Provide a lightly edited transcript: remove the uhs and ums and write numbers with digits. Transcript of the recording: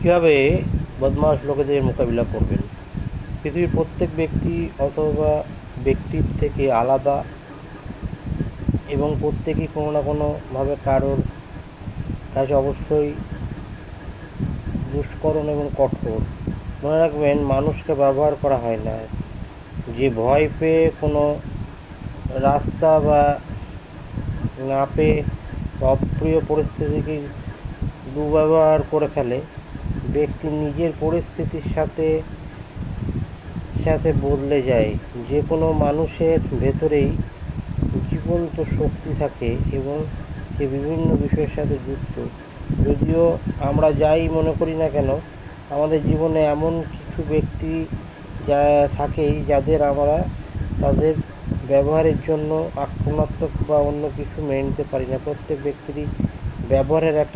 কীভাবে বদমাশ লোকেদের মোকাবিলা করবেন। পৃথিবীর প্রত্যেক ব্যক্তি অথবা ব্যক্তির থেকে আলাদা এবং প্রত্যেকেই কোনো না কোনোভাবে কারোর কাছে অবশ্যই দুষ্করণ এবং কঠোর। মনে রাখবেন, মানুষকে ব্যবহার করা হয় না। যে ভয় পেয়ে কোনো রাস্তা বা না পেয়ে অপ্রিয় পরিস্থিতিকে দুর্ব্যবহার করে ফেলে, ব্যক্তি নিজের পরিস্থিতির সাথে সাথে বদলে যায়। যে কোনো মানুষের ভেতরেই জীবন্ত শক্তি থাকে এবং সে বিভিন্ন বিষয়ের সাথে যুক্ত। যদিও আমরা যাই মনে করি না কেন, আমাদের জীবনে এমন কিছু ব্যক্তি যা থাকেই যাদের আমরা তাদের ব্যবহারের জন্য আক্রমণাত্মক বা অন্য কিছু মেনে নিতে পারি না। প্রত্যেক ব্যক্তিরই ব্যবহারের একটা